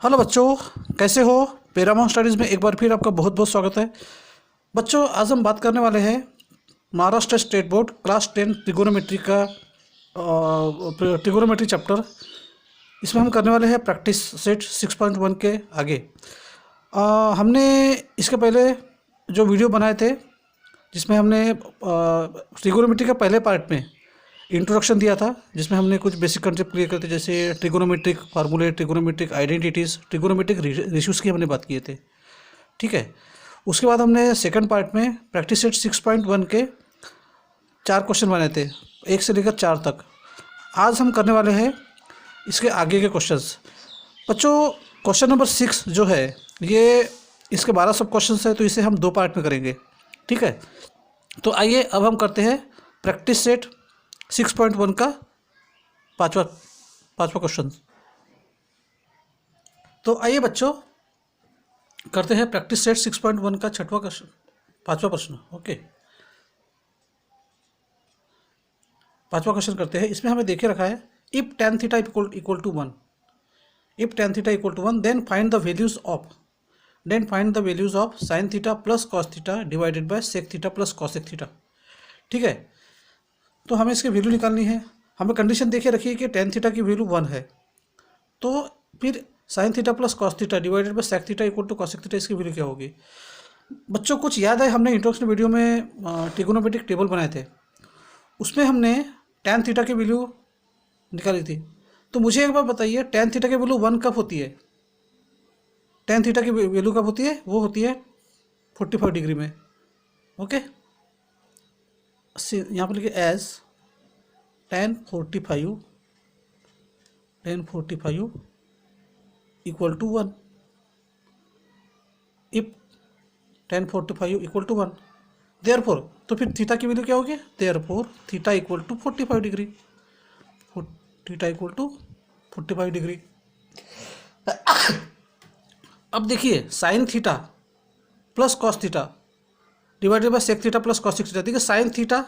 Hello बच्चों, कैसे हो। पेरामाउंट स्टडीज़ में एक बार फिर आपका बहुत बहुत स्वागत है। बच्चों, आज हम बात करने वाले हैं Maharashtra state board class 10 trigonometry का ट्रिगोनोमेट्री चैप्टर। इसमें हम करने वाले हैं प्रैक्टिस सेट 6.1 के आगे। हमने इसके पहले जो वीडियो बनाए थे जिसमें हमने ट्रिगोनोमेट्री का पहले पार्ट में इंट्रोडक्शन दिया था, जिसमें हमने कुछ बेसिक कंसेप्ट क्लियर करते जैसे ट्रिगोनोमेट्रिक फार्मूले, ट्रिगोनोमेट्रिक आइडेंटिटीज़, ट्रिगोनोमेट्रिक रेशियोज़ की हमने बात किए थे। ठीक है। उसके बाद हमने सेकंड पार्ट में प्रैक्टिस सेट 6.1 के 4 क्वेश्चन बनाए थे, 1 से लेकर 4 तक। आज हम करने वाले हैं इसके आगे के क्वेश्चंस। बच्चों, क्वेश्चन नंबर 6 जो है ये इसके 12 सब क्वेश्चन है, तो इसे हम 2 पार्ट में करेंगे। ठीक है। तो आइए अब हम करते हैं प्रैक्टिस सेट 6.1 का पांचवा क्वेश्चन। तो आइए बच्चों करते हैं प्रैक्टिस सेट 6.1 का पांचवा प्रश्न। ओके, पांचवा क्वेश्चन करते हैं। इसमें हमें देखे रखा है if tan theta equal to 1, if tan theta equal to 1 then find the values of sine theta plus cos theta divided by sec theta plus cosec theta. ठीक है। तो हमें इसकी वैल्यू निकालनी है। हमें कंडीशन देखे रखी है कि tan थीटा की वैल्यू 1 है, तो फिर sine theta plus cos theta divided by sec theta equal to cosec theta, इसकी वैल्यू क्या होगी। बच्चों, कुछ याद है हमने इंट्रोडक्शन वीडियो में ट्रिगोनोमेट्रिक टेबल बनाए थे, उसमें हमने tan थीटा की वैल्यू निकाली थी। तो मुझे एक बार बताइए tan थीटा की वैल्यू 1 कब होती है। tan थीटा की वैल्यू कब होती है, वो होती है 45 डिग्री में। ओके, यहाँ पर लिखिए as tan 45 equal to 1। If tan 45 equal to 1, therefore, तो फिर थीटा की वैल्यू क्या होगी, therefore theta equal to 45 degree, theta equal to 45 degree. अब देखिए sine theta plus cos theta divided by sec theta plus cosec theta. देखिए sine theta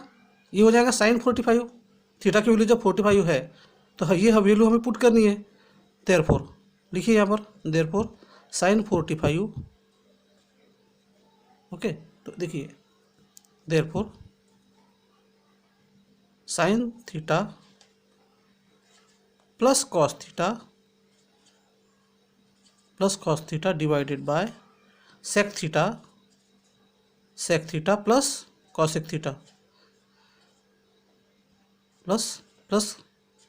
ये हो जाएगा साइन 45, थीटा की वैल्यू जब 45 है तो ये वैल्यू हमें पुट करनी है। देयरफॉर लिखिए यहाँ पर देयरफॉर साइन 45। ओके, तो देखिए therefore sine theta plus cos theta divided by sec theta plus cosec theta plus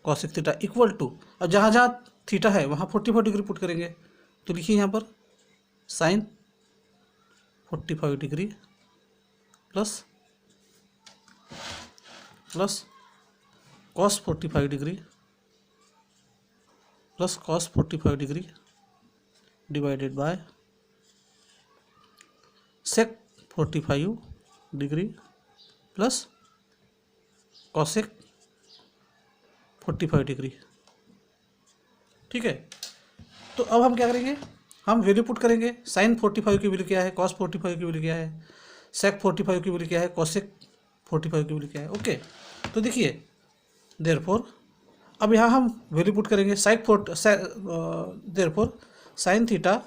cosec theta equal to, अब जहाँ जहाँ थीटा है वहाँ 45 डिग्री पुट करेंगे। तो लिखिए यहाँ पर sine 45 degree plus cos 45 degree plus cos 45 degree divided by sec 45 degree plus cosec 45 degree. ठीक है। तो अब हम क्या करेंगे, हम वैल्यू पुट करेंगे। साइन 45 की वैल्यू क्या है, कॉस 45 की वैल्यू क्या है, सेक 45 की वैल्यू क्या है, कॉसेक 45 की वैल्यू क्या है। ओके, तो देखिए देयरफॉर अब यहाँ हम वैल्यू पुट करेंगे। Therefore sine theta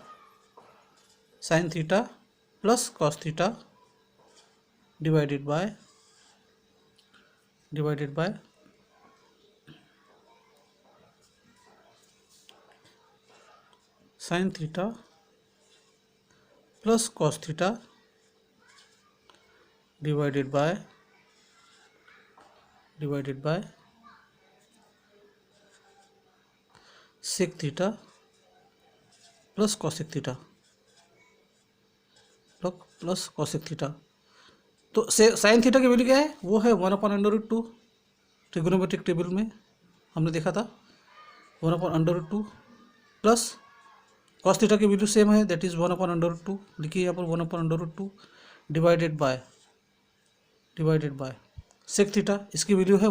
plus cos theta divided by sine theta plus cos theta divided by sec theta plus cosec theta तो साइन थीटा की वैल्यू क्या है, वो है 1/√2। ट्रिगोनोमेट्रिक टेबल में हमने देखा था 1/√2 प्लस कॉस थीटा की वैल्यू सेम है, दैट इज़ 1/√2। लिखिए यहाँ पर 1/√2 डिवाइडेड बाय सेक थीटा, इसकी वैल्यू है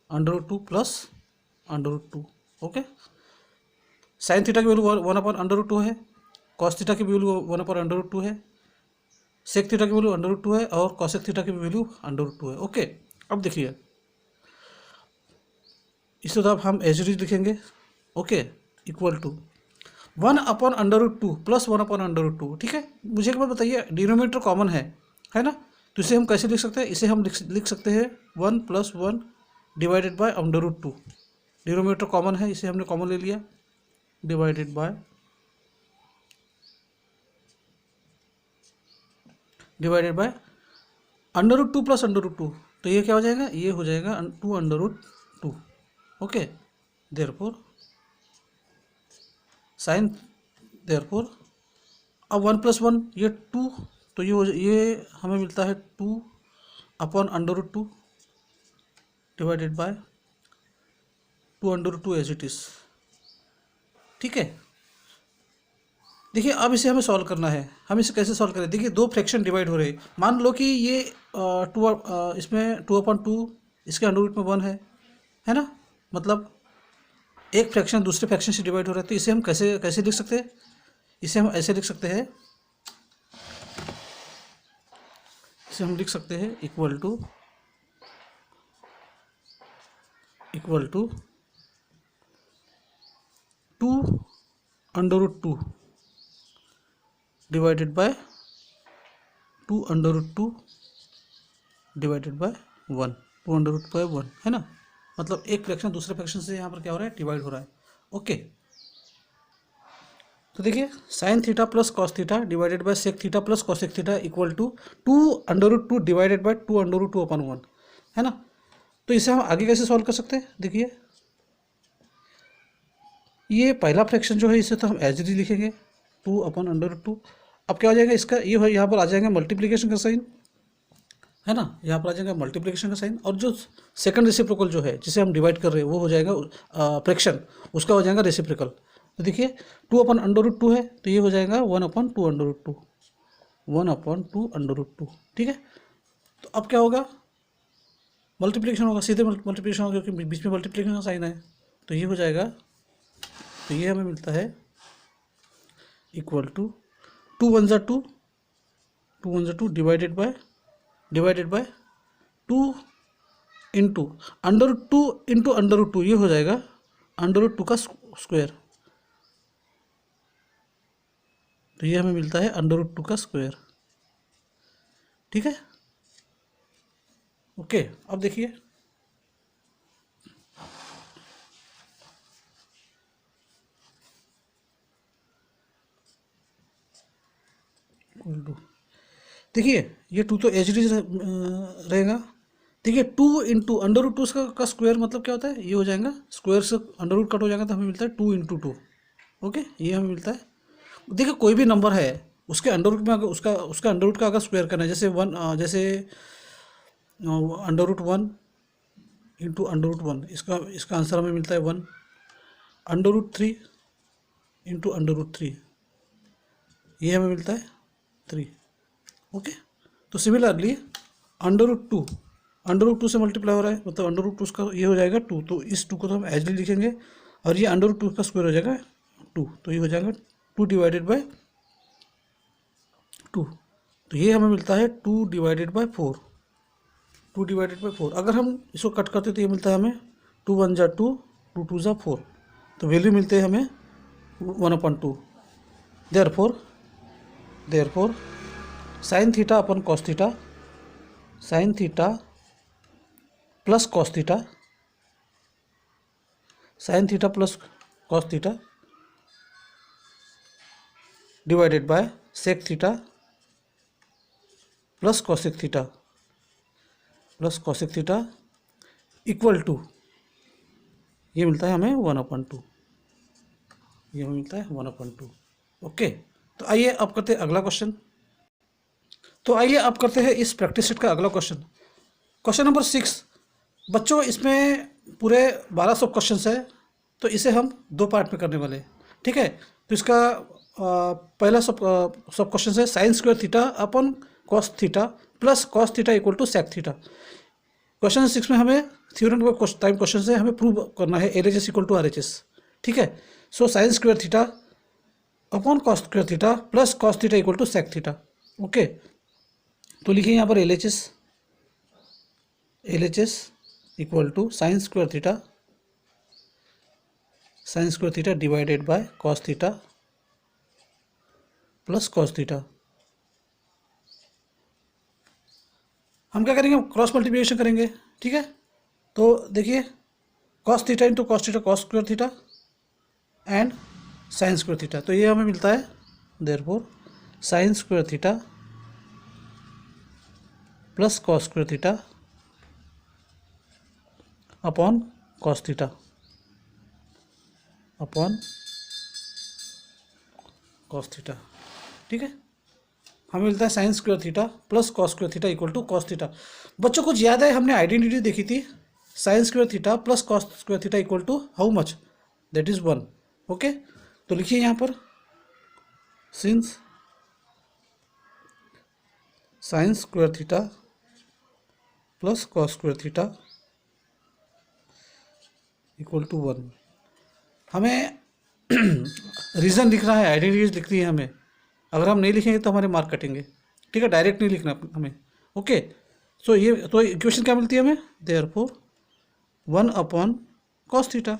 √2 प्लस √2। ओके, साइन थीटा की वैल्यू 1/√2 है, कॉस थीटा की वैल्यू 1/√2 है, सेक थीटा की वैल्यू √2 है और कॉसेक थीटा की वैल्यू √2 है। ओके, अब देखिए इसे तो अब हम एज इट इज लिखेंगे। Okay, equal to 1/√2 plus 1/√2। ठीक है, मुझे एक बार बताइए, डिनोमिनेटर कॉमन है ना, तो इसे हम कैसे लिख सकते हैं? इसे हम लिख सकते हैं 1 + 1 डिवाइडेड बाय √2। डिनोमिनेटर कॉमन है, इसे हमने कॉमन ले लिया, डिवाइडेड बाय √2 प्लस √2, तो ये क्या हो जाएगा? ये हो जाएगा 2/√2। ओके, देयरफॉर साइन, देयरफॉर अब 1 + 1 ये 2, तो ये हमें मिलता है 2/√2 divided by 2/√2 as it is. ठीक है, देखिए अब इसे हमें सॉल्व करना है। हम इसे कैसे सॉल्व करें? देखिए दो फ्रैक्शन डिवाइड हो रहे हैं। मान लो कि ये इसमें 2/2 इसके अंडर रूट में 1 है ना, मतलब एक फ्रैक्शन दूसरे फ्रैक्शन से डिवाइड हो रहा है। तो इसे हम कैसे कैसे लिख सकते हैं? इसे हम ऐसे लिख सकते हैं, इसे हम लिख सकते हैं equal to 2/√2 divided by 2/√2 divided by 1, 2/1 है ना, मतलब एक फ्रैक्शन दूसरे फ्रैक्शन से यहाँ पर क्या हो रहा है? डिवाइड हो रहा है। ओके, तो देखिए sine theta plus cos theta divided by sec theta plus cosec theta equal to 2/√2 divided by 2/√2/1 है ना। तो इसे हम आगे कैसे सॉल्व कर सकते हैं? देखिए ये पहला फ्रैक्शन जो है इसे तो हम एज इट इज लिखेंगे 2/√2। अब क्या हो जाएगा इसका? ये हो, यहाँ पर आ जाएगा मल्टीप्लिकेशन का साइन है ना, यहाँ पर आ जाएगा मल्टीप्लिकेशन का साइन, और जो सेकंड रेसिप्रोकल जो है जिसे हम डिवाइड कर रहे हैं वो हो जाएगा फ्रैक्शन, उसका हो जाएगा रेसिप्रोकल। तो देखिए 2/√2 है, तो ये हो जाएगा 1/2/√2, 1/2/√2। ठीक है, तो अब क्या होगा? मल्टीप्लिकेशन होगा, सीधे मल्टीप्लिकेशन होगा क्योंकि बीच में मल्टीप्लिकेशन का साइन है। तो ये हो जाएगा, तो ये हमें मिलता है equal to 2 × 1 = 2, 2 × 1 = 2 divided by 2 into √2 ये हो जाएगा √2 का स्क्वायर। तो ये हमें मिलता है √2 का स्क्वायर। ठीक है, ओके। अब देखिए देखिए ये 2 तो एच डी रहेगा। देखिए 2 इंटू √2 का स्क्वायर मतलब क्या होता है? ये हो जाएगा, स्क्वायर से √ कट हो जाएगा तो हमें मिलता है 2 × 2। ओके, ये हमें मिलता है। देखिए कोई भी नंबर है उसके अंडर रूट में अगर उसका अंडर रूट का अगर स्क्वायर करना है, जैसे 1 जैसे √1 इंटू √1, इसका आंसर हमें मिलता है 1। √3 इंटू √3 ये हमें मिलता है 3। ओके, तो सिमिलरली √2 से मल्टीप्लाई हो रहा है, मतलब √2 का ये हो जाएगा 2, तो इस 2 को तो हम एज लिखेंगे, और ये √2 का स्क्वायर हो जाएगा 2, तो ये हो जाएगा 2 डिवाइडेड बाय 2। तो ये हमें मिलता है 2 डिवाइडेड बाय 4, 2 डिवाइडेड बाय 4। अगर हम इसको कट करते तो ये मिलता है हमें 2 × 1 = 2, 2 × 2 = 4, तो वैल्यू मिलते हैं हमें 1/2। Therefore sine theta upon cos theta, sine theta plus cos theta, sine theta plus cos theta divided by sec theta plus cosec theta equal to ये मिलता है हमें 1/2, ये हमें मिलता है 1/2। ओके, तो आइए अब करते हैं अगला क्वेश्चन। तो आइए अब करते हैं इस प्रैक्टिस सेट का अगला क्वेश्चन, क्वेश्चन नंबर 6। बच्चों इसमें पूरे 12 सब क्वेश्चन है, तो इसे हम 2 पार्ट में करने वाले हैं। ठीक है, तो इसका पहला सब क्वेश्चन है sine square theta upon cos theta plus cos theta equal to sec theta. Question 6 में हमें थ्योरम टाइम क्वेश्चन से हमें प्रूव करना है LHS इक्वल टू RHS। ठीक है, so sine square theta upon cos square theta plus cos theta equal to sec theta. Okay, तो लिखिए यहाँ पर LHS equal to sine square theta sine square theta divided by cos theta plus cos theta. हम क्या करेंगे, cross multiplication करेंगे, ठीक है। तो देखिए cos theta into cos theta cos square theta and sine square theta, तो ये हमें मिलता है therefore sine square theta plus cos square theta upon cos theta upon cos theta, ठीक है। हमें मिलता है sine square theta plus cos square theta equal to cos theta. बच्चों कुछ याद है, हमने आइडेंटिटी देखी थी, sine square theta plus cos square theta equal to how much, that is 1। Okay, तो लिखिए यहाँ पर since sine square theta plus cos square theta equal to 1। हमें रीज़न लिखना है, आइडेंटिटीज लिखनी है हमें। अगर हम नहीं लिखेंगे तो हमारे मार्क कटेंगे, ठीक है, डायरेक्ट नहीं लिखना हमें। ओके, सो ये तो इक्वेशन क्या मिलती है हमें, देयरफॉर 1 अपॉन कॉस थीटा।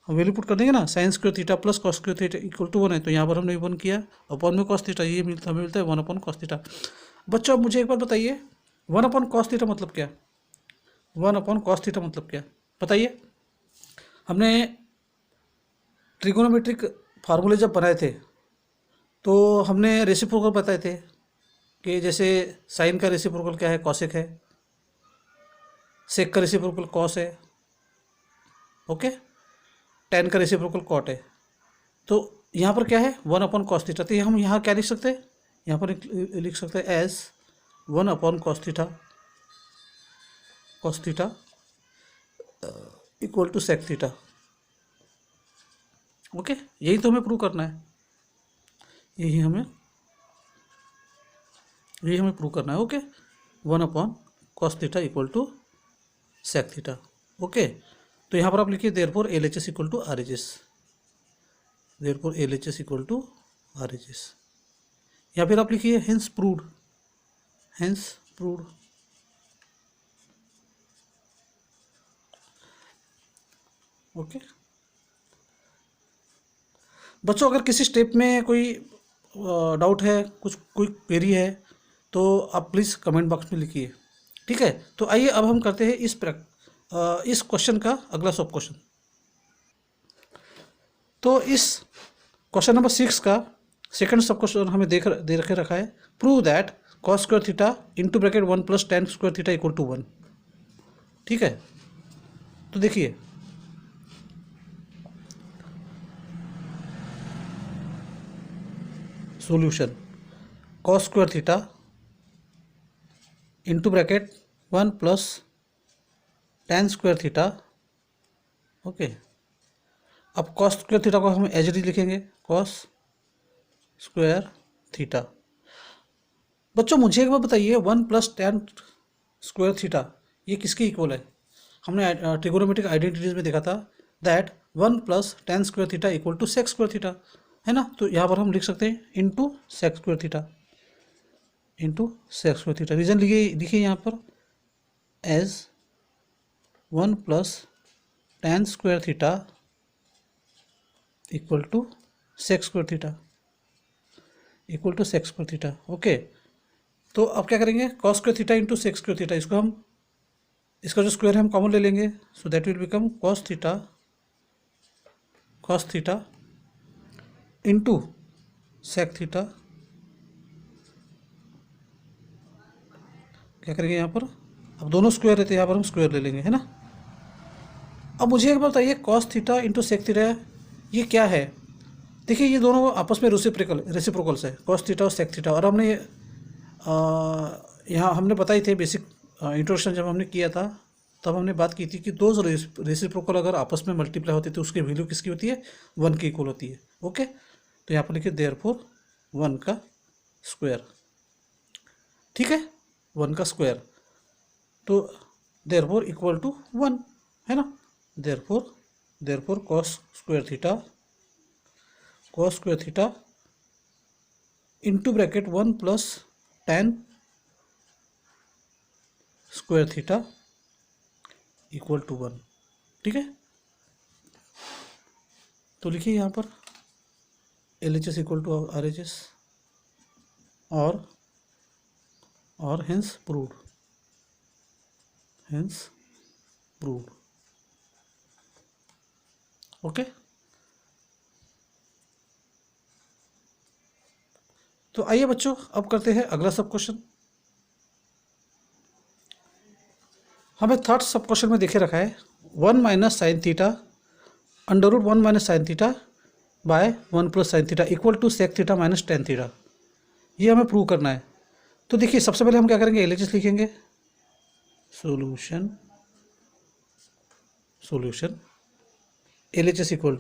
हम वैल्यू पुट कर देंगे ना, sine square theta plus cos square theta equal to 1 है, तो यहाँ पर हमने 1 किया, अपॉन में कॉस थीटा, ये मिलता हमें मिलता है 1 अपॉन कॉस थीटा। बच्चों अब मुझे एक बार बताइए 1 अपॉन कॉस थीटा मतलब क्या, 1 अपॉन कॉस थीटा मतलब क्या, बताइए। हमने ट्रिगोनोमेट्रिक फार्मूले जब बनाए थे तो हमने रेसिप्रोकल बताए थे कि जैसे साइन का रेसिप्रोकल क्या है, कॉसेक है, सेक का रेसिप्रोकल कॉस है, ओके, टेन का रेसिप्रोकल कॉट है। तो यहाँ पर क्या है 1 अपॉन कॉस थीटा, तो हम यहाँ क्या लिख सकते हैं, यहाँ पर लिख सकते हैं as 1 upon cos theta equal to sec theta. Okay, यही तो हमें प्रूव करना है, यही हमें प्रूव करना है। Okay, 1 upon cos theta equal to sec theta. Okay, तो यहाँ पर आप लिखिए therefore LHS equal to RHS, therefore LHS equal to RHS, या फिर आप लिखिए hence proved, hence proved. Okay बच्चों, अगर किसी स्टेप में कोई डाउट है, कोई क्वेरी है, तो आप प्लीज़ कमेंट बॉक्स में लिखिए, ठीक है। तो आइए अब हम करते हैं इस क्वेश्चन का अगला सब क्वेश्चन। तो इस क्वेश्चन नंबर 6 का सेकंड सब क्वेश्चन हमें दे रखे रखा है, prove that cos square theta into bracket 1 plus tan square theta equal to 1, ठीक है। तो देखिए solution, cos square theta into bracket 1 plus tan square theta, okay. अब कॉस स्क्वायर थीटा को हम एज डी लिखेंगे, कॉस स्क्वायर थीटा। बच्चों मुझे एक बार बताइए 1 प्लस टेन स्क्वायर थीटा ये किसके इक्वल है। हमने ट्रिगोनोमेट्रिक आइडेंटिटीज में देखा था that 1 plus tan square theta equal to sec square theta, है ना। तो यहाँ पर हम लिख सकते हैं into sec square theta, into sec square theta. Reason लिखिए यहाँ पर as 1 plus tan square theta equal to sec square theta, equal to sec square theta. Okay, तो अब क्या करेंगे, cos square theta into sec square theta, इसका जो square है हम कॉमन ले लेंगे, so that will become cos theta into sec theta. क्या करेंगे यहाँ पर, अब दोनों स्क्वायर रहते हैं, यहाँ पर हम स्क्वायर ले लेंगे, है ना। अब मुझे एक बात बताइए cos theta into sec theta ये क्या है। देखिए ये दोनों आपस में रेसिप्रोकल्स है, कॉस थीटा और सेक थीटा। और हमने यहाँ हमने बताई थे बेसिक इंट्रोडक्शन जब हमने किया था, तब हमने बात की थी कि दो रेसिप्रोकल अगर आपस में मल्टीप्लाई होती है तो उसकी वैल्यू किसकी होती है, 1 के इक्वल होती है। ओके, तो यहाँ पर लिखिए देयरफॉर 1 का स्क्वायर, ठीक है, 1 का स्क्वायर, तो देयरफॉर इक्वल टू 1, है ना। Therefore cos square theta into bracket 1 plus tan square theta equal to 1, ठीक है। तो लिखिए यहाँ पर LHS इक्वल टू RHS और हेंस प्रूव्ड, ओके। तो आइए बच्चों अब करते हैं अगला सब क्वेश्चन। हमें थर्ड सब क्वेश्चन में देखे रखा है 1 minus sine theta under root 1 minus sine theta by 1 plus sine theta equal to sec theta minus tan theta. ये हमें प्रूव करना है। तो देखिए सबसे पहले हम क्या करेंगे, LHS लिखेंगे, solution LHS equal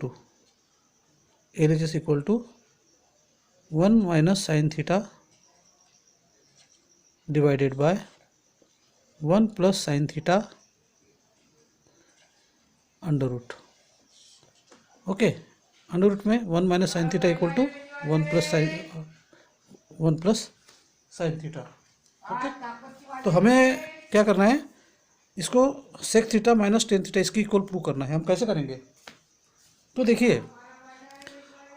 to 1 minus sine theta divided by 1 plus sine theta under root, okay. Under root में 1 minus sine theta equal to 1 plus sine theta, okay. तो हमें क्या करना है, इसको sec theta minus tan theta इसकी equal prove करना है। हम कैसे करेंगे, तो देखिए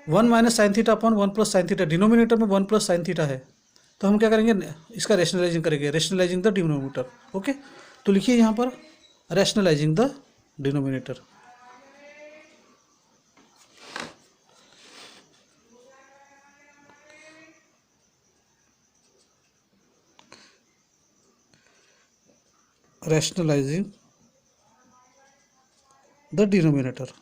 1 minus sine theta upon 1 plus sine theta, denominator में 1 प्लस साइन थीटा है, तो हम क्या करेंगे, इसका रैशनलाइजिंग करेंगे, रैशनलाइजिंग द डिनोमिनेटर, ओके। तो लिखिए यहाँ पर rationalising the denominator, rationalising the denominator.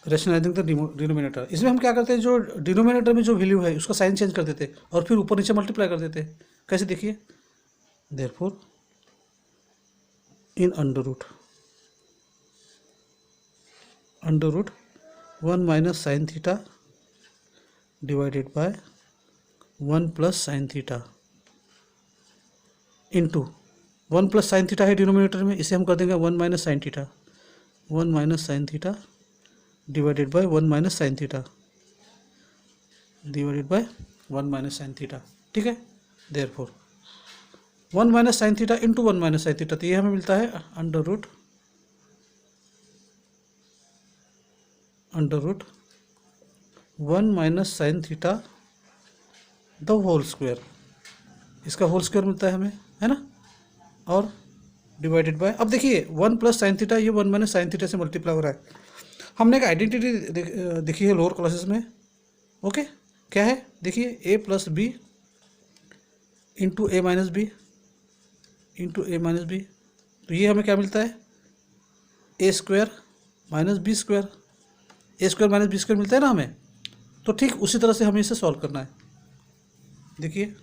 Rationalising the denominator, इसमें हम क्या करते हैं, जो डिनोमिनेटर में जो वैल्यू है उसका साइन चेंज कर देते और फिर ऊपर नीचे मल्टीप्लाई कर देते। कैसे, देखिए, therefore in under root 1 minus sine theta divided by 1 plus sine theta into 1 plus sine theta है डिनोमिनेटर में, इसे हम कर देंगे 1 minus sine theta, 1 minus sine theta divided by 1 minus sine theta divided by 1 minus sine theta, ठीक है। Therefore 1 minus sine theta into 1 minus sine theta, तो ये हमें मिलता है under root 1 minus sine theta the whole square, इसका whole square मिलता है हमें, है ना, और डिवाइडेड बाय, अब देखिए 1 प्लस साइन थीटा ये 1 माइनस साइन थीटा से मल्टीप्लाई हो रहा है। हमने एक आइडेंटिटी देखी है लोअर क्लासेस में, ओके। क्या है, देखिए a plus B into A minus B into A minus B, तो ये हमें क्या मिलता है, A square minus B square, A square minus B square मिलता है ना हमें। तो ठीक उसी तरह से हमें इसे सॉल्व करना है। देखिए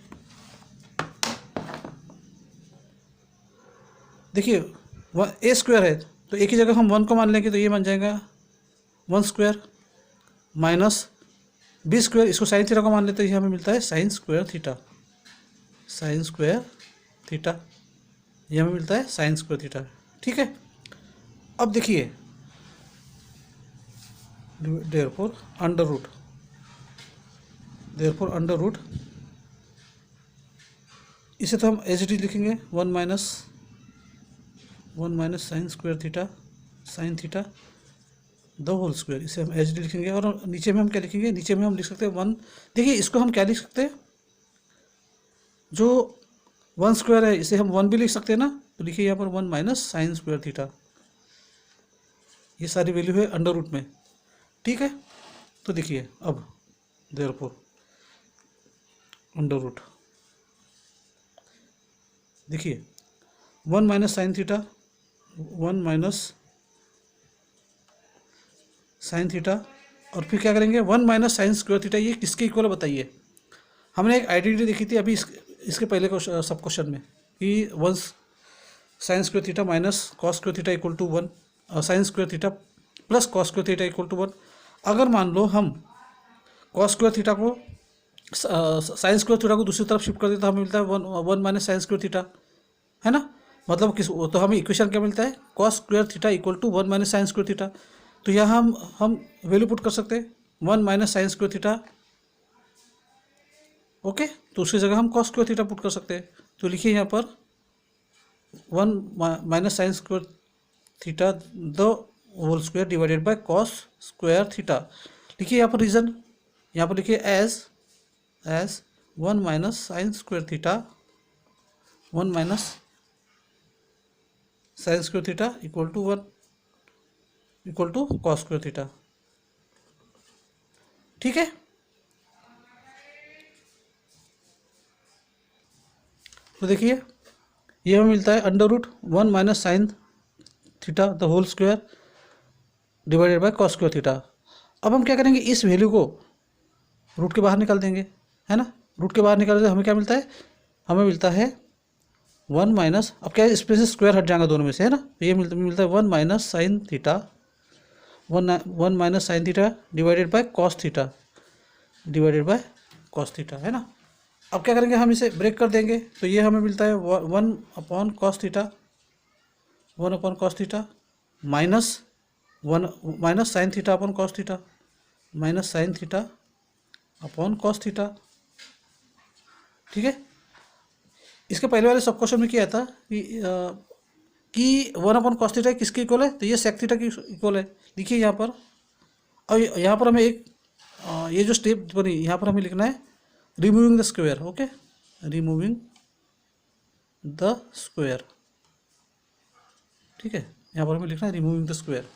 ए स्क्वायर है तो एक ही जगह हम 1 को मान लेंगे, तो ये बन जाएगा 1 स्क्वायर माइनस बी स्क्वायर, इसको साइन थीटा को मान लेते हैं, ये हमें मिलता है साइन स्क्वायर थीटा, ये हमें मिलता है साइन स्क्वायर थीटा, ठीक है। अब देखिए देयरफॉर अंडर रूट, इसे तो हम एज इट इज लिखेंगे 1 minus sine square theta the whole square, इसे हम एच डी लिखेंगे। और नीचे में हम क्या लिखेंगे, नीचे में हम लिख सकते हैं 1, देखिए इसको हम क्या लिख सकते हैं, जो 1 स्क्वायर है इसे हम 1 भी लिख सकते हैं ना, तो लिखिए यहाँ पर 1 माइनस साइन स्क्वायर थीटा, ये सारी वैल्यू है अंडर रूट में, ठीक है। तो देखिए अब देयरफॉर अंडर रूट, देखिए 1 minus sine theta 1 minus sine theta, और फिर क्या करेंगे 1 माइनस साइन स्क्वायर थीटा, ये किसके इक्वल है बताइए। हमने एक आइडेंटिटी देखी थी अभी इसके पहले सब क्वेश्चन में कि 1 sine square theta minus cos square theta equal to 1, sine square theta plus cos square theta equal to 1। अगर मान लो हम कॉस स्क्वायर थीटा को साइन स्क्वायर थीटा को दूसरी तरफ शिफ्ट कर दें तो हमें मिलता है 1 माइनस साइन स्क्वायर थीटा, है ना। मतलब किस, तो हमें इक्वेशन क्या मिलता है, cos square theta equal to 1 minus sine square theta. तो यहाँ हम वैल्यू पुट कर सकते हैं 1 minus sine square theta. Okay, तो उसकी जगह हम कॉस स्क्वायर थीटा पुट कर सकते हैं। तो लिखिए यहाँ पर 1 minus sine square theta the whole square divided by cos square theta. लिखिए यहाँ पर रीजन, यहाँ पर लिखिए as 1 minus sine square theta, 1 minus sine square theta equal to 1 equal to cos square theta. ठीक है, तो देखिए ये हमें मिलता है under root 1 minus sine theta the whole square divided by cos square theta. अब हम क्या करेंगे, इस वैल्यू को रूट के बाहर निकाल देंगे, है ना। रूट के बाहर निकालने से हमें क्या मिलता है, हमें मिलता है 1 माइनस, अब क्या है इसमें से स्क्वायर हट जाएगा दोनों में से, है ना। तो ये मिलता है 1 minus sine theta, 1 minus sine theta divided by cos theta, divided by cos theta, है ना। अब क्या करेंगे, हम इसे ब्रेक कर देंगे, तो ये हमें मिलता है 1 upon cos theta, 1 upon cos theta minus 1 minus sine theta upon cos theta, minus sine theta upon cos theta. ठीक है, इसके पहले वाले सब क्वेश्चन में क्या था कि 1 अपॉन कॉस थीटा किसके इक्वल है, तो ये सेक थीटा की इक्वल है। देखिए यहाँ पर, और यहाँ पर हमें एक ये जो स्टेप बनी, यहाँ पर हमें लिखना है removing the square. Okay, removing the square. ठीक है, यहाँ पर हमें लिखना है रिमूविंग द स्क्वायर।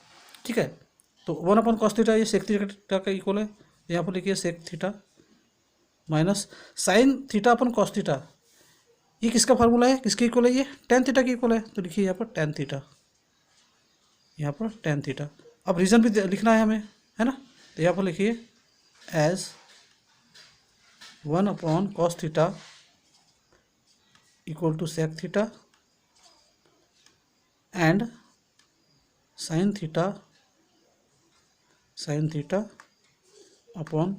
ठीक है, तो 1 अपॉन कॉस थीटा ये सेक थीटा का इक्वल है, यहाँ पर लिखिए sec theta minus sine theta upon cos theta, ये किसका फार्मूला है, किसके इक्वल है, ये टेन थीटा की इक्वल है। तो लिखिए यहाँ पर टेन थीटा, यहाँ पर टेन थीटा। अब रीजन भी लिखना है हमें, है ना। तो यहाँ पर लिखिए as 1 upon cos theta equal to sec theta and sine theta upon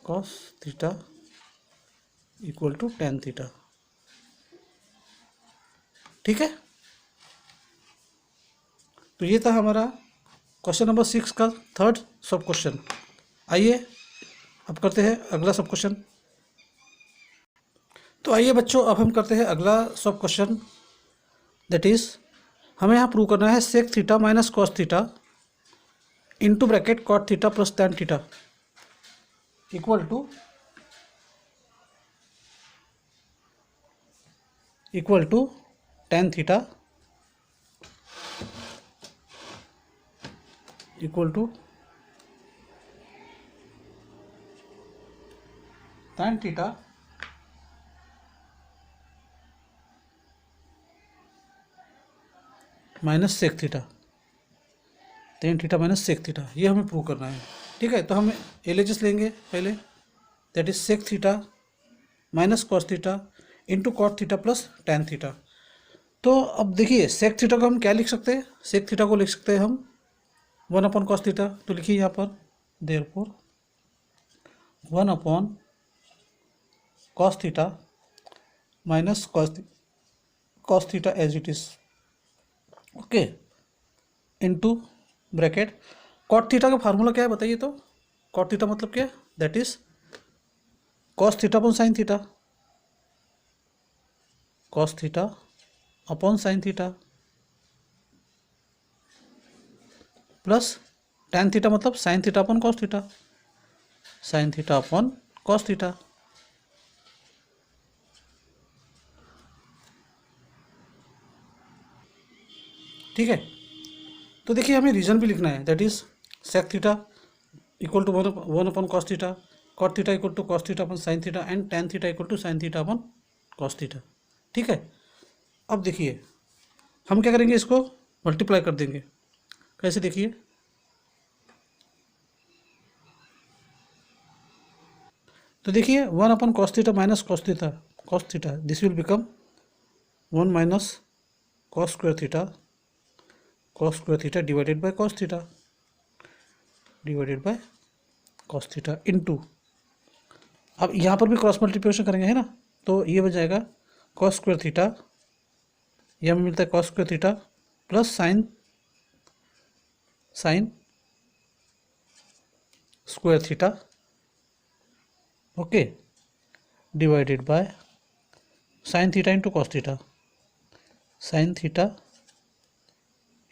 cos theta equal to tan theta. ठीक है, तो ये था हमारा क्वेश्चन नंबर 6 का थर्ड सब क्वेश्चन। आइए अब करते हैं अगला सब क्वेश्चन। तो आइए बच्चों, अब हम करते हैं अगला सब क्वेश्चन, दैट इज हमें यहाँ प्रूव करना है sec theta minus cos theta into bracket cot theta plus tan theta equal to tan theta equal to tan theta minus sec theta, tan theta minus sec theta, ये हमें prove करना है। ठीक है, तो हम एलएचएस लेंगे पहले, that is sec theta minus cos theta into cot theta plus tan theta. तो अब देखिए सेक थीटा को हम क्या लिख सकते हैं, सेक थीटा को लिख सकते हैं हम 1 अपॉन कॉस थीटा। तो लिखिए यहाँ पर therefore 1 upon cos theta minus cos theta as it is, okay, into bracket cot theta का फार्मूला क्या है बताइए। तो कॉट थीटा मतलब क्या है, that is cos theta upon sine theta, cos theta upon sine theta plus tan theta मतलब sine theta upon cos theta, sine theta upon cos theta. ठीक है, तो देखिए हमें रीजन भी लिखना है, that is sec theta equal to 1 upon cos theta, cot theta equal to cos theta upon sine theta and tan theta equal to sine theta upon cos theta. ठीक है, अब देखिए हम क्या करेंगे, इसको मल्टीप्लाई कर देंगे। कैसे, देखिए तो देखिए 1 upon cos theta minus cos theta this will become 1 minus cos square theta divided by cos theta into, अब यहाँ पर भी क्रॉस मल्टीप्लिकेशन करेंगे, है ना। तो ये बन जाएगा कॉस स्क्वायर थीटा ये हमें मिलता है cos square theta plus sign square theta, okay, divided by sine theta into cos theta, sine theta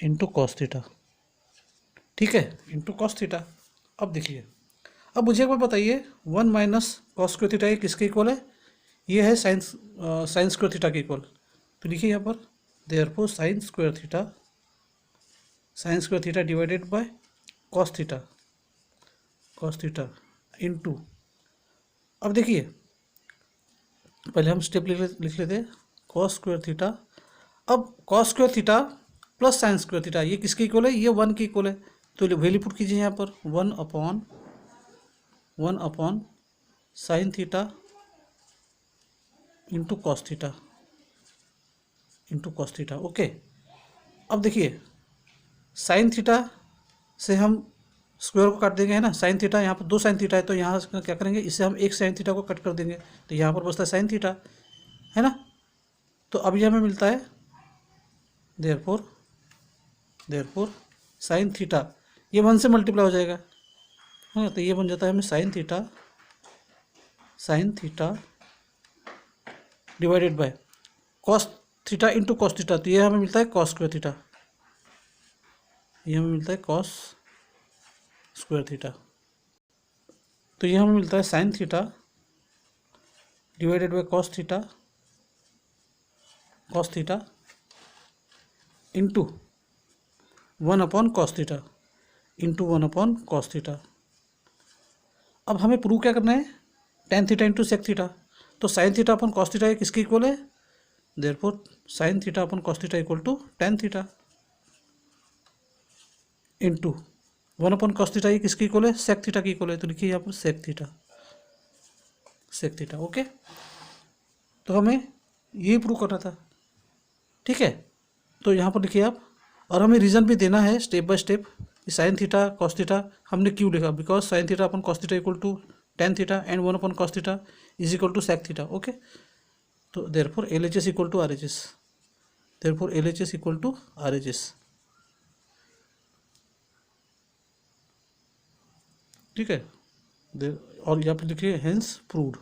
into cos theta, ठीक है, इंटू कॉस थीटा। अब देखिए, अब मुझे एक बार बताइए, 1 माइनस कॉस स्क्वायर थीटा ये किसके इक्वल है? ये है साइन स्क्वायर थीटा के इक्वल। तो लिखिए यहाँ पर therefore sine square theta divided by cos theta into, अब देखिए पहले हम स्टेप लिख लेते हैं, कॉस स्क्वायर थीटा। अब कॉस square theta plus sign square theta ये किसके इक्वल है? ये 1 के इक्वल है। तो वैल्यू पुट कीजिए यहाँ पर, 1 upon sine theta into cos theta, okay. अब देखिए साइन थीटा से हम स्क्वायर को काट देंगे, है ना, साइन थीटा, यहाँ पर 2 साइन थीटा है, तो यहाँ से क्या करेंगे, इससे हम 1 साइन थीटा को कट कर देंगे, तो यहाँ पर बचता है साइन थीटा, है ना। तो अब ये हमें मिलता है देयरफॉर साइन थीटा, ये 1 से मल्टीप्लाई हो जाएगा, है, तो ये बन जाता है हमें sign theta divided by cos theta into cos theta, तो ये हमें मिलता है कॉस स्क्वायर थीटा, ये हमें मिलता है कॉस स्क्वायर थीटा। तो ये हमें मिलता है sine theta divided by cos theta into 1 upon cos theta into 1 upon cos theta. अब हमें प्रूव क्या करना है, tan theta into sec theta. तो sine theta upon cos theta ये किसके इक्वल है? Therefore sine theta upon cos theta equal to tan theta into 1 upon cos theta ये किसके इक्वल है? सेक थीटा की इक्वल है। तो लिखिए यहाँ पर सेक थीटा, ओके। तो हमें यही प्रूव करना था, ठीक है। तो यहाँ पर लिखिए आप, और हमें रीज़न भी देना है step by step. Sine theta cos theta हमने क्यों लिखा? Because sine theta upon cos theta equal to tan theta and 1 upon cos theta is equal to sec theta, okay. तो therefore LHS equal to RHS, therefore LHS equal to RHS, ठीक है। और यहाँ पर लिखिए हेंस प्रूव्ड।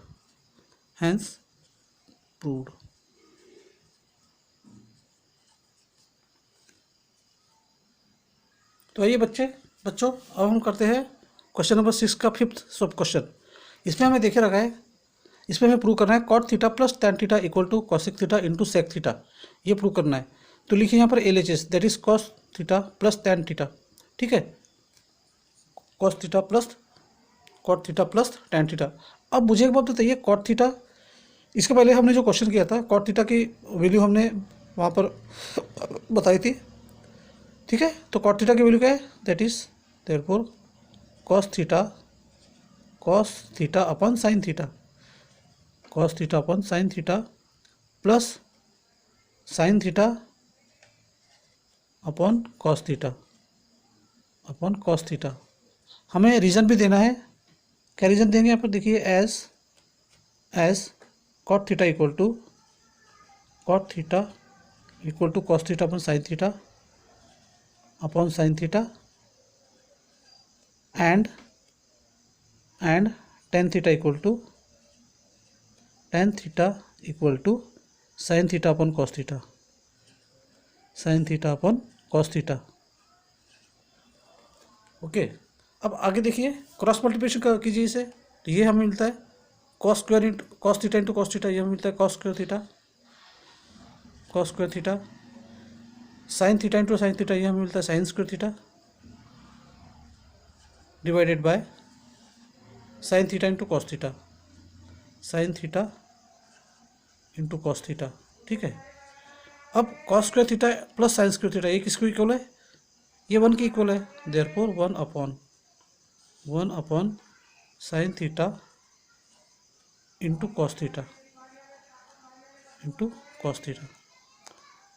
तो आइए बच्चों अब हम करते हैं क्वेश्चन नंबर 6 का 5th सब क्वेश्चन। इसमें हमें देखे रखा है, इसमें हमें प्रूव करना है cot theta plus tan theta equal to cosec theta into sec theta, ये प्रूव करना है। तो लिखिए यहाँ पर LHS that is cos theta plus tan theta, ठीक है, cos theta plus cot theta plus tan theta. अब मुझे एक बात बताइए, कॉट थीटा, इसके पहले हमने जो क्वेश्चन किया था कॉट थीटा की वैल्यू हमने वहाँ पर बताई थी, ठीक है। तो कॉट थीटा की वैल्यू क्या है? That is therefore cos theta upon sine theta, cos theta upon sine theta plus sine theta upon cos theta हमें रीज़न भी देना है। क्या रीज़न देंगे यहाँ पर? देखिए as cot theta equal to cos theta upon sine theta and tan theta equal to sine theta upon cos theta, okay. अब आगे देखिए, क्रॉस मल्टीप्लिकेशन कीजिए इसे, तो ये हमें मिलता है cos theta into cos theta, ये हमें मिलता है cos square theta, sine theta into sine theta, ये हमें मिलता है sine square theta divided by sine theta into cos theta, sine theta into cos theta, ठीक है। अब कॉस square theta plus sign square theta ये किसको इक्वल है? ये 1 के इक्वल है, therefore 1 upon sine theta into cos theta,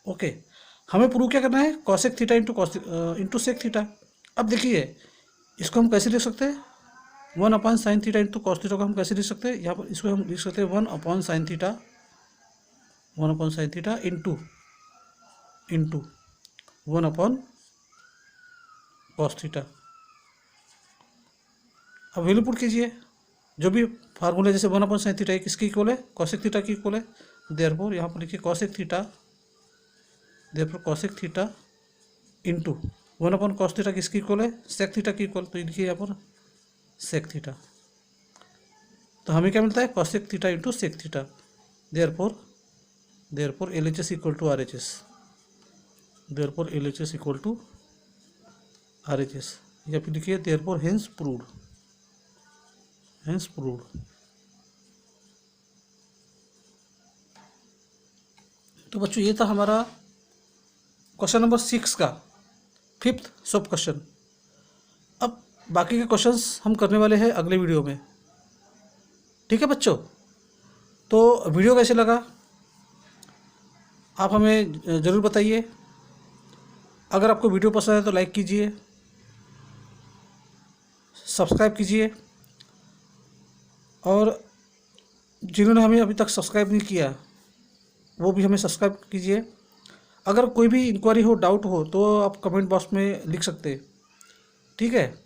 okay. हमें प्रूव क्या करना है? Cosec theta into sec theta. अब देखिए इसको हम कैसे लिख सकते हैं? 1 upon sine theta into cos theta को हम कैसे लिख सकते हैं? यहाँ पर इसको हम लिख सकते हैं 1 upon sine theta into into 1/cos theta. अब वैल्यू पुट कीजिए, जो भी फार्मूला, जैसे 1/sin थीटा किसकी इक्वल है, कॉसेक थीटा की इक्वल है। देयरफॉर यहाँ पर लिखिए cosec theta, therefore cosec theta into 1/cos theta किसकी इक्वल है, सेक थीटा की इक्वल, तो लिखिए यहाँ पर सेक थीटा। तो हमें क्या मिलता है, cosec theta into sec theta. Therefore LHS equal to RHS, therefore LHS equal to RHS, या फिर लिखिए therefore hence proved, hence proved. तो बच्चों ये था हमारा क्वेश्चन नंबर 6 का 5th सब क्वेश्चन। अब बाकी के क्वेश्चंस हम करने वाले हैं अगले वीडियो में। ठीक है बच्चों, तो वीडियो कैसे लगा आप हमें ज़रूर बताइए। अगर आपको वीडियो पसंद है तो लाइक कीजिए, सब्सक्राइब कीजिए, और जिन्होंने हमें अभी तक सब्सक्राइब नहीं किया वो भी हमें सब्सक्राइब कीजिए। अगर कोई भी इंक्वायरी हो, डाउट हो, तो आप कमेंट बॉक्स में लिख सकते हैं। ठीक है,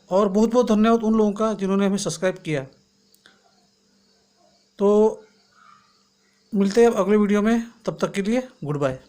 और बहुत बहुत धन्यवाद उन लोगों का जिन्होंने हमें सब्सक्राइब किया। तो मिलते हैं अब अगले वीडियो में, तब तक के लिए गुड बाय।